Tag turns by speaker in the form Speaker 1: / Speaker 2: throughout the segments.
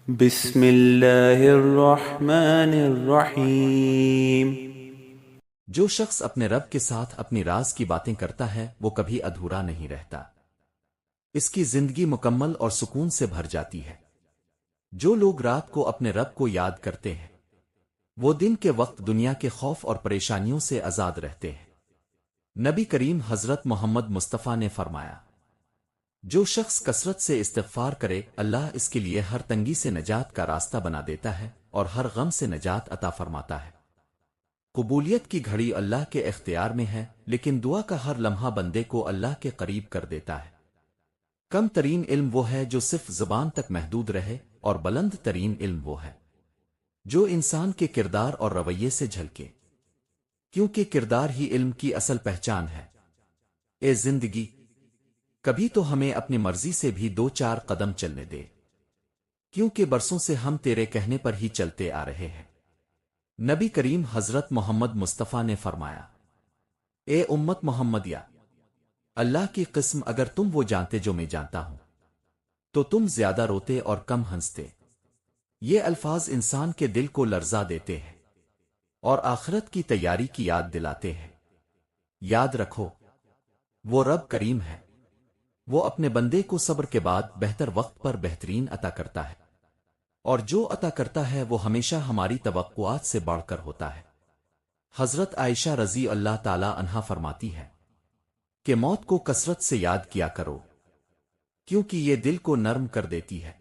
Speaker 1: بسم اللہ الرحمن الرحیم۔
Speaker 2: جو شخص اپنے رب کے ساتھ اپنی راز کی باتیں کرتا ہے وہ کبھی ادھورا نہیں رہتا، اس کی زندگی مکمل اور سکون سے بھر جاتی ہے۔ جو لوگ رات کو اپنے رب کو یاد کرتے ہیں وہ دن کے وقت دنیا کے خوف اور پریشانیوں سے آزاد رہتے ہیں۔ نبی کریم حضرت محمد مصطفیٰ نے فرمایا، جو شخص کثرت سے استغفار کرے اللہ اس کے لیے ہر تنگی سے نجات کا راستہ بنا دیتا ہے اور ہر غم سے نجات عطا فرماتا ہے۔ قبولیت کی گھڑی اللہ کے اختیار میں ہے، لیکن دعا کا ہر لمحہ بندے کو اللہ کے قریب کر دیتا ہے۔ کم ترین علم وہ ہے جو صرف زبان تک محدود رہے، اور بلند ترین علم وہ ہے جو انسان کے کردار اور رویے سے جھلکے، کیونکہ کردار ہی علم کی اصل پہچان ہے۔ اے زندگی، کبھی تو ہمیں اپنی مرضی سے بھی دو چار قدم چلنے دے، کیونکہ برسوں سے ہم تیرے کہنے پر ہی چلتے آ رہے ہیں۔ نبی کریم حضرت محمد مصطفیٰ نے فرمایا، اے امت محمدیہ، اللہ کی قسم اگر تم وہ جانتے جو میں جانتا ہوں تو تم زیادہ روتے اور کم ہنستے۔ یہ الفاظ انسان کے دل کو لرزا دیتے ہیں اور آخرت کی تیاری کی یاد دلاتے ہیں۔ یاد رکھو، وہ رب کریم ہے، وہ اپنے بندے کو صبر کے بعد بہتر وقت پر بہترین عطا کرتا ہے، اور جو عطا کرتا ہے وہ ہمیشہ ہماری توقعات سے بڑھ کر ہوتا ہے۔ حضرت عائشہ رضی اللہ تعالی عنہا فرماتی ہے کہ موت کو کثرت سے یاد کیا کرو، کیونکہ یہ دل کو نرم کر دیتی ہے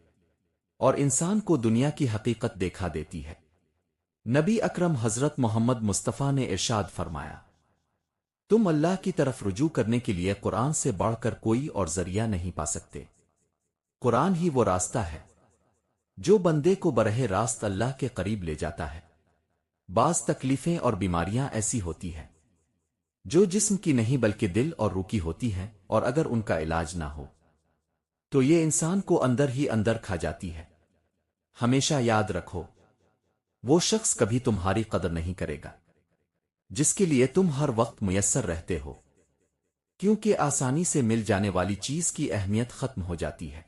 Speaker 2: اور انسان کو دنیا کی حقیقت دکھا دیتی ہے۔ نبی اکرم حضرت محمد مصطفیٰ نے ارشاد فرمایا، تم اللہ کی طرف رجوع کرنے کے لیے قرآن سے بڑھ کر کوئی اور ذریعہ نہیں پا سکتے۔ قرآن ہی وہ راستہ ہے جو بندے کو براہ راست اللہ کے قریب لے جاتا ہے۔ بعض تکلیفیں اور بیماریاں ایسی ہوتی ہیں جو جسم کی نہیں بلکہ دل اور روح کی ہوتی ہیں، اور اگر ان کا علاج نہ ہو تو یہ انسان کو اندر ہی اندر کھا جاتی ہے۔ ہمیشہ یاد رکھو، وہ شخص کبھی تمہاری قدر نہیں کرے گا جس کے لیے تم ہر وقت میسر رہتے ہو، کیونکہ آسانی سے مل جانے والی چیز کی اہمیت ختم ہو جاتی ہے۔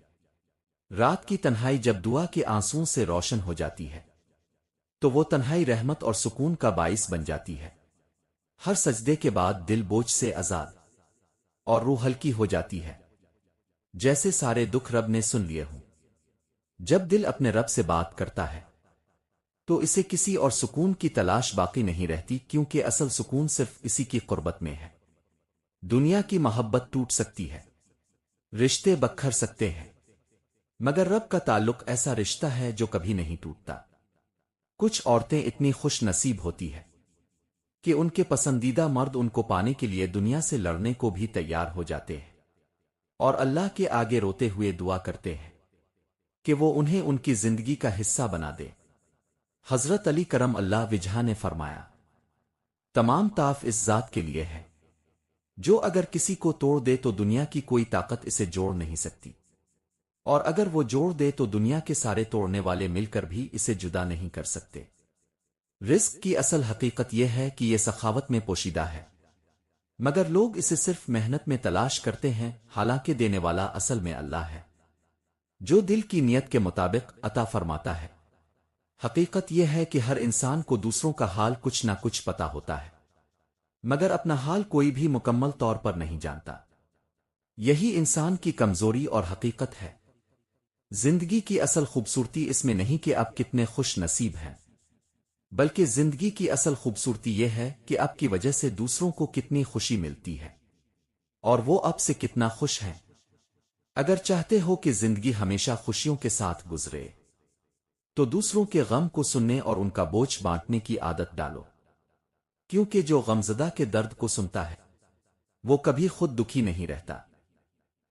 Speaker 2: رات کی تنہائی جب دعا کے آنسوؤں سے روشن ہو جاتی ہے تو وہ تنہائی رحمت اور سکون کا باعث بن جاتی ہے۔ ہر سجدے کے بعد دل بوجھ سے آزاد اور روح ہلکی ہو جاتی ہے، جیسے سارے دکھ رب نے سن لیے ہوں۔ جب دل اپنے رب سے بات کرتا ہے تو اسے کسی اور سکون کی تلاش باقی نہیں رہتی، کیونکہ اصل سکون صرف اسی کی قربت میں ہے۔ دنیا کی محبت ٹوٹ سکتی ہے، رشتے بکھر سکتے ہیں، مگر رب کا تعلق ایسا رشتہ ہے جو کبھی نہیں ٹوٹتا۔ کچھ عورتیں اتنی خوش نصیب ہوتی ہے کہ ان کے پسندیدہ مرد ان کو پانے کے لیے دنیا سے لڑنے کو بھی تیار ہو جاتے ہیں، اور اللہ کے آگے روتے ہوئے دعا کرتے ہیں کہ وہ انہیں ان کی زندگی کا حصہ بنا دے۔ حضرت علی کرم اللہ وجہہ نے فرمایا، تمام طاف اس ذات کے لیے ہے جو اگر کسی کو توڑ دے تو دنیا کی کوئی طاقت اسے جوڑ نہیں سکتی، اور اگر وہ جوڑ دے تو دنیا کے سارے توڑنے والے مل کر بھی اسے جدا نہیں کر سکتے۔ رزق کی اصل حقیقت یہ ہے کہ یہ سخاوت میں پوشیدہ ہے، مگر لوگ اسے صرف محنت میں تلاش کرتے ہیں، حالانکہ دینے والا اصل میں اللہ ہے جو دل کی نیت کے مطابق عطا فرماتا ہے۔ حقیقت یہ ہے کہ ہر انسان کو دوسروں کا حال کچھ نہ کچھ پتا ہوتا ہے، مگر اپنا حال کوئی بھی مکمل طور پر نہیں جانتا۔ یہی انسان کی کمزوری اور حقیقت ہے۔ زندگی کی اصل خوبصورتی اس میں نہیں کہ آپ کتنے خوش نصیب ہیں، بلکہ زندگی کی اصل خوبصورتی یہ ہے کہ آپ کی وجہ سے دوسروں کو کتنی خوشی ملتی ہے اور وہ آپ سے کتنا خوش ہیں۔ اگر چاہتے ہو کہ زندگی ہمیشہ خوشیوں کے ساتھ گزرے تو دوسروں کے غم کو سننے اور ان کا بوجھ بانٹنے کی عادت ڈالو، کیونکہ جو غمزدہ کے درد کو سنتا ہے وہ کبھی خود دکھی نہیں رہتا۔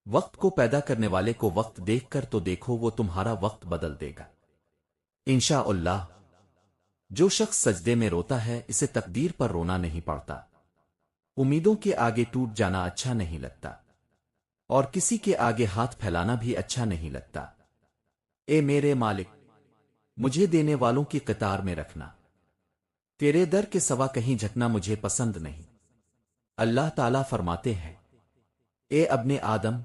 Speaker 2: وقت کو پیدا کرنے والے کو وقت دیکھ کر تو دیکھو، وہ تمہارا وقت بدل دے گا انشاءاللہ۔ جو شخص سجدے میں روتا ہے اسے تقدیر پر رونا نہیں پڑتا، امیدوں کے آگے ٹوٹ جانا اچھا نہیں لگتا، اور کسی کے آگے ہاتھ پھیلانا بھی اچھا نہیں لگتا۔ اے میرے مالک، مجھے دینے والوں کی قطار میں رکھنا، تیرے در کے سوا کہیں جھکنا مجھے پسند نہیں۔ اللہ تعالیٰ فرماتے ہیں، اے ابن آدم،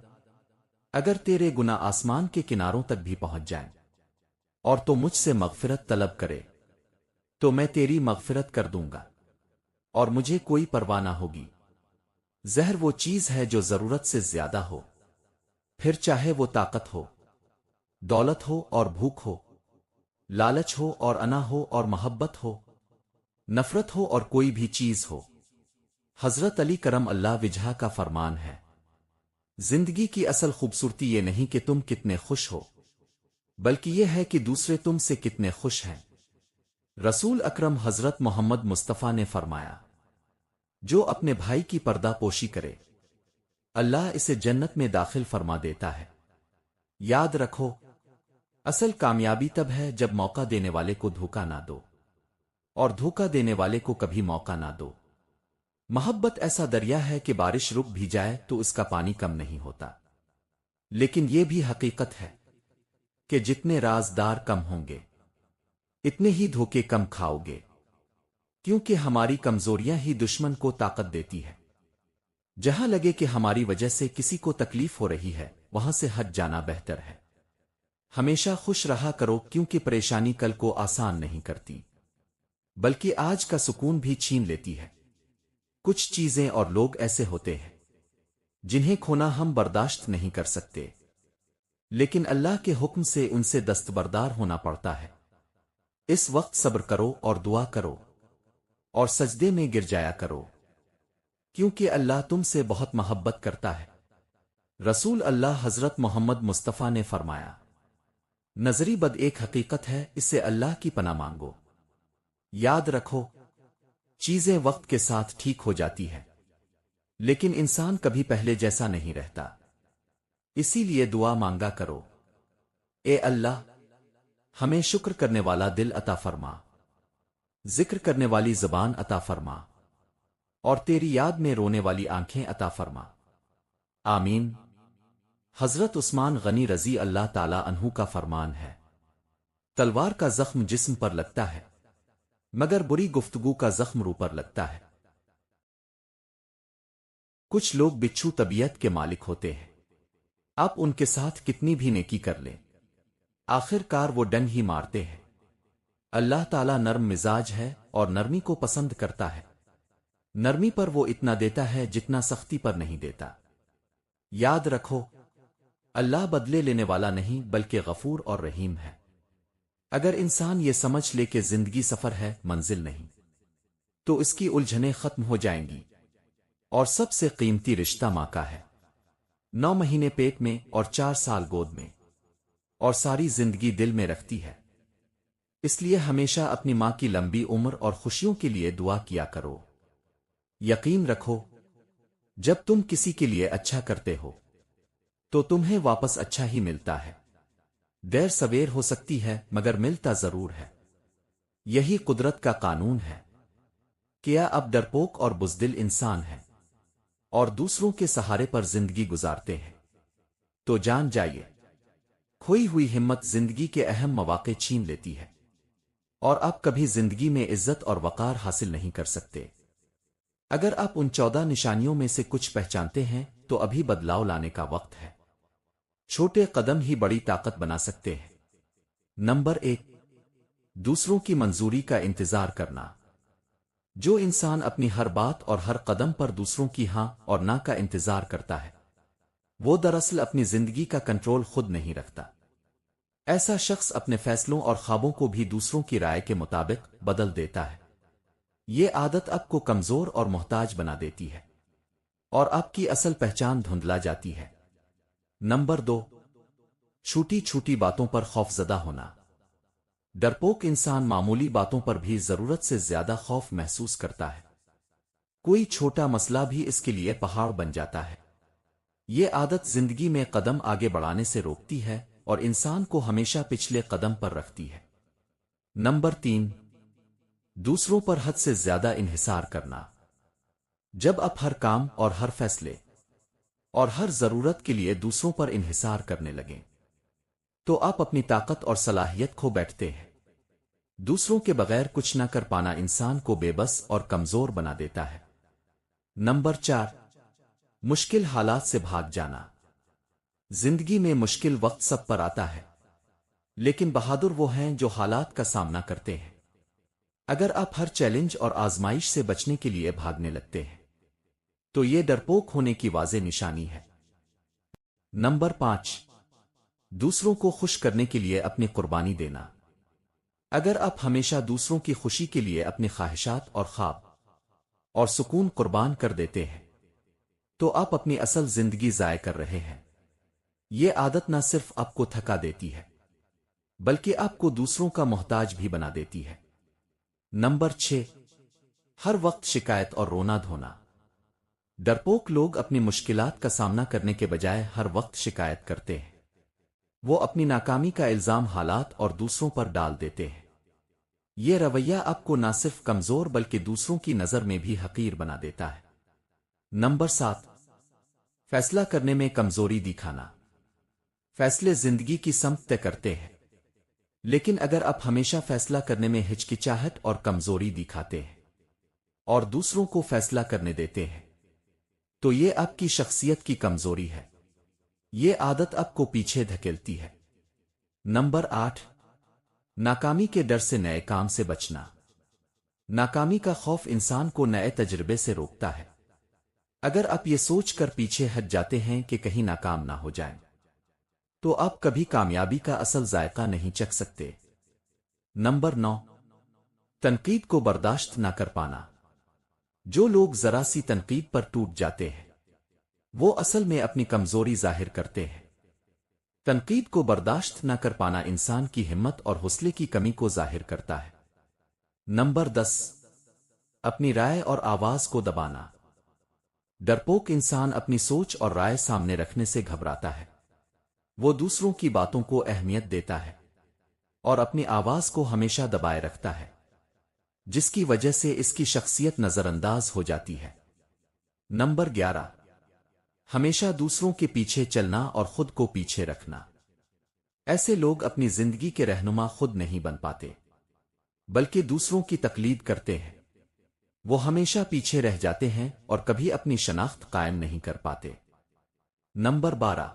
Speaker 2: اگر تیرے گناہ آسمان کے کناروں تک بھی پہنچ جائیں اور تو مجھ سے مغفرت طلب کرے تو میں تیری مغفرت کر دوں گا اور مجھے کوئی پرواہ نہ ہوگی۔ زہر وہ چیز ہے جو ضرورت سے زیادہ ہو، پھر چاہے وہ طاقت ہو، دولت ہو اور بھوک ہو، لالچ ہو اور انا ہو اور محبت ہو، نفرت ہو اور کوئی بھی چیز ہو۔ حضرت علی کرم اللہ وجہہ کا فرمان ہے، زندگی کی اصل خوبصورتی یہ نہیں کہ تم کتنے خوش ہو، بلکہ یہ ہے کہ دوسرے تم سے کتنے خوش ہیں۔ رسول اکرم حضرت محمد مصطفیٰ نے فرمایا، جو اپنے بھائی کی پردہ پوشی کرے اللہ اسے جنت میں داخل فرما دیتا ہے۔ یاد رکھو، اصل کامیابی تب ہے جب موقع دینے والے کو دھوکہ نہ دو اور دھوکہ دینے والے کو کبھی موقع نہ دو۔ محبت ایسا دریا ہے کہ بارش رک بھی جائے تو اس کا پانی کم نہیں ہوتا، لیکن یہ بھی حقیقت ہے کہ جتنے رازدار کم ہوں گے اتنے ہی دھوکے کم کھاؤ گے، کیونکہ ہماری کمزوریاں ہی دشمن کو طاقت دیتی ہے۔ جہاں لگے کہ ہماری وجہ سے کسی کو تکلیف ہو رہی ہے وہاں سے ہٹ جانا بہتر ہے۔ ہمیشہ خوش رہا کرو، کیونکہ پریشانی کل کو آسان نہیں کرتی بلکہ آج کا سکون بھی چھین لیتی ہے۔ کچھ چیزیں اور لوگ ایسے ہوتے ہیں جنہیں کھونا ہم برداشت نہیں کر سکتے، لیکن اللہ کے حکم سے ان سے دستبردار ہونا پڑتا ہے۔ اس وقت صبر کرو اور دعا کرو اور سجدے میں گر جایا کرو، کیونکہ اللہ تم سے بہت محبت کرتا ہے۔ رسول اللہ حضرت محمد مصطفیٰ نے فرمایا، نظری بد ایک حقیقت ہے، اس سے اللہ کی پناہ مانگو۔ یاد رکھو، چیزیں وقت کے ساتھ ٹھیک ہو جاتی ہے، لیکن انسان کبھی پہلے جیسا نہیں رہتا، اسی لیے دعا مانگا کرو، اے اللہ ہمیں شکر کرنے والا دل عطا فرما، ذکر کرنے والی زبان عطا فرما، اور تیری یاد میں رونے والی آنکھیں عطا فرما، آمین۔ حضرت عثمان غنی رضی اللہ تعالی عنہ کا فرمان ہے، تلوار کا زخم جسم پر لگتا ہے مگر بری گفتگو کا زخم روح پر لگتا ہے۔ کچھ لوگ بچھو طبیعت کے مالک ہوتے ہیں، آپ ان کے ساتھ کتنی بھی نیکی کر لیں آخر کار وہ ڈنگ ہی مارتے ہیں۔ اللہ تعالیٰ نرم مزاج ہے اور نرمی کو پسند کرتا ہے، نرمی پر وہ اتنا دیتا ہے جتنا سختی پر نہیں دیتا۔ یاد رکھو، اللہ بدلے لینے والا نہیں بلکہ غفور اور رحیم ہے۔ اگر انسان یہ سمجھ لے کہ زندگی سفر ہے منزل نہیں، تو اس کی الجھنیں ختم ہو جائیں گی۔ اور سب سے قیمتی رشتہ ماں کا ہے، 9 مہینے پیٹ میں اور 4 سال گود میں، اور ساری زندگی دل میں رکھتی ہے۔ اس لیے ہمیشہ اپنی ماں کی لمبی عمر اور خوشیوں کے لیے دعا کیا کرو۔ یقین رکھو، جب تم کسی کے لیے اچھا کرتے ہو تو تمہیں واپس اچھا ہی ملتا ہے۔ دیر سویر ہو سکتی ہے مگر ملتا ضرور ہے۔ یہی قدرت کا قانون ہے۔ کیا اب ڈرپوک اور بزدل انسان ہے اور دوسروں کے سہارے پر زندگی گزارتے ہیں تو جان جائیے، کھوئی ہوئی ہمت زندگی کے اہم مواقع چھین لیتی ہے، اور آپ کبھی زندگی میں عزت اور وقار حاصل نہیں کر سکتے۔ اگر آپ ان 14 نشانیوں میں سے کچھ پہچانتے ہیں تو ابھی بدلاؤ لانے کا وقت ہے۔ چھوٹے قدم ہی بڑی طاقت بنا سکتے ہیں۔ نمبر 1، دوسروں کی منظوری کا انتظار کرنا۔ جو انسان اپنی ہر بات اور ہر قدم پر دوسروں کی ہاں اور نہ کا انتظار کرتا ہے وہ دراصل اپنی زندگی کا کنٹرول خود نہیں رکھتا۔ ایسا شخص اپنے فیصلوں اور خوابوں کو بھی دوسروں کی رائے کے مطابق بدل دیتا ہے۔ یہ عادت آپ کو کمزور اور محتاج بنا دیتی ہے اور آپ کی اصل پہچان دھندلا جاتی ہے۔ نمبر 2، چھوٹی چھوٹی باتوں پر خوفزدہ ہونا۔ ڈرپوک انسان معمولی باتوں پر بھی ضرورت سے زیادہ خوف محسوس کرتا ہے۔ کوئی چھوٹا مسئلہ بھی اس کے لیے پہاڑ بن جاتا ہے۔ یہ عادت زندگی میں قدم آگے بڑھانے سے روکتی ہے اور انسان کو ہمیشہ پچھلے قدم پر رکھتی ہے۔ نمبر 3، دوسروں پر حد سے زیادہ انحصار کرنا۔ جب آپ ہر کام اور ہر فیصلے اور ہر ضرورت کے لیے دوسروں پر انحصار کرنے لگیں تو آپ اپنی طاقت اور صلاحیت کھو بیٹھتے ہیں۔ دوسروں کے بغیر کچھ نہ کر پانا انسان کو بے بس اور کمزور بنا دیتا ہے۔ نمبر 4، مشکل حالات سے بھاگ جانا۔ زندگی میں مشکل وقت سب پر آتا ہے، لیکن بہادر وہ ہیں جو حالات کا سامنا کرتے ہیں۔ اگر آپ ہر چیلنج اور آزمائش سے بچنے کے لیے بھاگنے لگتے ہیں تو یہ ڈرپوک ہونے کی واضح نشانی ہے۔ نمبر 5، دوسروں کو خوش کرنے کے لیے اپنی قربانی دینا۔ اگر آپ ہمیشہ دوسروں کی خوشی کے لیے اپنی خواہشات اور خواب اور سکون قربان کر دیتے ہیں تو آپ اپنی اصل زندگی ضائع کر رہے ہیں۔ یہ عادت نہ صرف آپ کو تھکا دیتی ہے بلکہ آپ کو دوسروں کا محتاج بھی بنا دیتی ہے۔ نمبر 6، ہر وقت شکایت اور رونا دھونا۔ ڈرپوک لوگ اپنی مشکلات کا سامنا کرنے کے بجائے ہر وقت شکایت کرتے ہیں۔ وہ اپنی ناکامی کا الزام حالات اور دوسروں پر ڈال دیتے ہیں۔ یہ رویہ آپ کو نہ صرف کمزور بلکہ دوسروں کی نظر میں بھی حقیر بنا دیتا ہے۔ نمبر 7، فیصلہ کرنے میں کمزوری دکھانا۔ فیصلے زندگی کی سمت طے کرتے ہیں، لیکن اگر آپ ہمیشہ فیصلہ کرنے میں ہچکچاہٹ اور کمزوری دکھاتے ہیں اور دوسروں کو فیصلہ کرنے دیتے ہیں تو یہ آپ کی شخصیت کی کمزوری ہے۔ یہ عادت آپ کو پیچھے دھکیلتی ہے۔ نمبر 8، ناکامی کے ڈر سے نئے کام سے بچنا۔ ناکامی کا خوف انسان کو نئے تجربے سے روکتا ہے۔ اگر آپ یہ سوچ کر پیچھے ہٹ جاتے ہیں کہ کہیں ناکام نہ ہو جائیں تو آپ کبھی کامیابی کا اصل ذائقہ نہیں چکھ سکتے۔ نمبر 9، تنقید کو برداشت نہ کر پانا۔ جو لوگ ذرا سی تنقید پر ٹوٹ جاتے ہیں وہ اصل میں اپنی کمزوری ظاہر کرتے ہیں۔ تنقید کو برداشت نہ کر پانا انسان کی ہمت اور حوصلے کی کمی کو ظاہر کرتا ہے۔ نمبر 10، اپنی رائے اور آواز کو دبانا۔ ڈرپوک انسان اپنی سوچ اور رائے سامنے رکھنے سے گھبراتا ہے۔ وہ دوسروں کی باتوں کو اہمیت دیتا ہے اور اپنی آواز کو ہمیشہ دبائے رکھتا ہے، جس کی وجہ سے اس کی شخصیت نظر انداز ہو جاتی ہے۔ نمبر 11، ہمیشہ دوسروں کے پیچھے چلنا اور خود کو پیچھے رکھنا۔ ایسے لوگ اپنی زندگی کے رہنما خود نہیں بن پاتے بلکہ دوسروں کی تقلید کرتے ہیں۔ وہ ہمیشہ پیچھے رہ جاتے ہیں اور کبھی اپنی شناخت قائم نہیں کر پاتے۔ نمبر 12،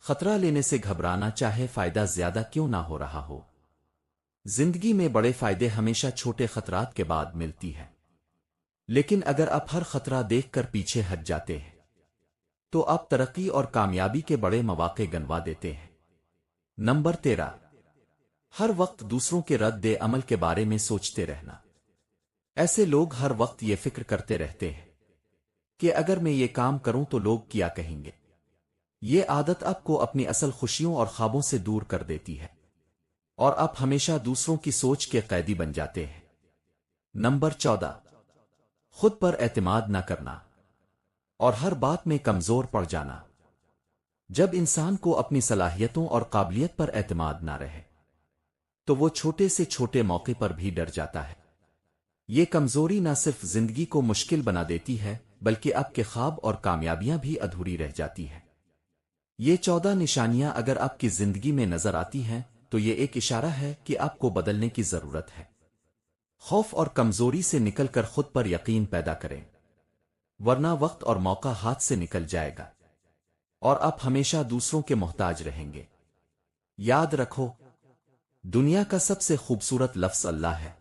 Speaker 2: خطرہ لینے سے گھبرانا چاہے فائدہ زیادہ کیوں نہ ہو رہا ہو۔ زندگی میں بڑے فائدے ہمیشہ چھوٹے خطرات کے بعد ملتی ہے، لیکن اگر آپ ہر خطرہ دیکھ کر پیچھے ہٹ جاتے ہیں تو آپ ترقی اور کامیابی کے بڑے مواقع گنوا دیتے ہیں۔ نمبر 13، ہر وقت دوسروں کے رد عمل کے بارے میں سوچتے رہنا۔ ایسے لوگ ہر وقت یہ فکر کرتے رہتے ہیں کہ اگر میں یہ کام کروں تو لوگ کیا کہیں گے۔ یہ عادت آپ کو اپنی اصل خوشیوں اور خوابوں سے دور کر دیتی ہے اور آپ ہمیشہ دوسروں کی سوچ کے قیدی بن جاتے ہیں۔ نمبر 14، خود پر اعتماد نہ کرنا اور ہر بات میں کمزور پڑ جانا۔ جب انسان کو اپنی صلاحیتوں اور قابلیت پر اعتماد نہ رہے تو وہ چھوٹے سے چھوٹے موقع پر بھی ڈر جاتا ہے۔ یہ کمزوری نہ صرف زندگی کو مشکل بنا دیتی ہے بلکہ آپ کے خواب اور کامیابیاں بھی ادھوری رہ جاتی ہیں۔ یہ 14 نشانیاں اگر آپ کی زندگی میں نظر آتی ہیں تو یہ ایک اشارہ ہے کہ آپ کو بدلنے کی ضرورت ہے۔ خوف اور کمزوری سے نکل کر خود پر یقین پیدا کریں، ورنہ وقت اور موقع ہاتھ سے نکل جائے گا اور آپ ہمیشہ دوسروں کے محتاج رہیں گے۔ یاد رکھو، دنیا کا سب سے خوبصورت لفظ اللہ ہے،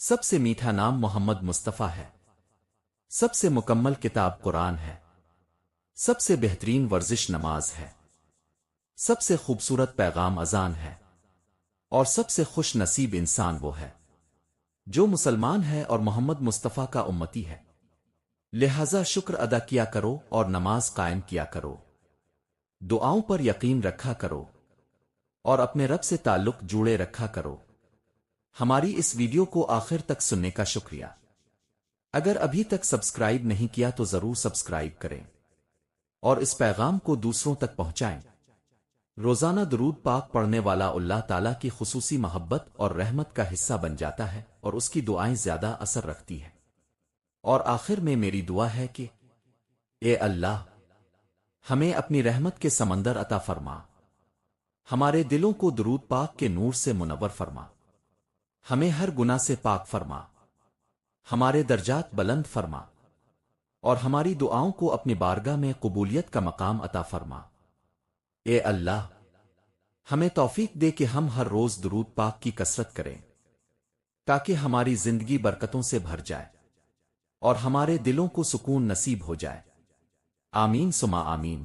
Speaker 2: سب سے میٹھا نام محمد مصطفیٰ ہے، سب سے مکمل کتاب قرآن ہے، سب سے بہترین ورزش نماز ہے، سب سے خوبصورت پیغام اذان ہے، اور سب سے خوش نصیب انسان وہ ہے جو مسلمان ہے اور محمد مصطفیٰ کا امتی ہے۔ لہذا شکر ادا کیا کرو اور نماز قائم کیا کرو، دعاؤں پر یقین رکھا کرو اور اپنے رب سے تعلق جوڑے رکھا کرو۔ ہماری اس ویڈیو کو آخر تک سننے کا شکریہ۔ اگر ابھی تک سبسکرائب نہیں کیا تو ضرور سبسکرائب کریں اور اس پیغام کو دوسروں تک پہنچائیں۔ روزانہ درود پاک پڑھنے والا اللہ تعالیٰ کی خصوصی محبت اور رحمت کا حصہ بن جاتا ہے اور اس کی دعائیں زیادہ اثر رکھتی ہیں۔ اور آخر میں میری دعا ہے کہ اے اللہ، ہمیں اپنی رحمت کے سمندر عطا فرما، ہمارے دلوں کو درود پاک کے نور سے منور فرما، ہمیں ہر گناہ سے پاک فرما، ہمارے درجات بلند فرما اور ہماری دعاؤں کو اپنی بارگاہ میں قبولیت کا مقام عطا فرما۔ اے اللہ، ہمیں توفیق دے کہ ہم ہر روز درود پاک کی کثرت کریں تاکہ ہماری زندگی برکتوں سے بھر جائے اور ہمارے دلوں کو سکون نصیب ہو جائے۔ آمین سما آمین۔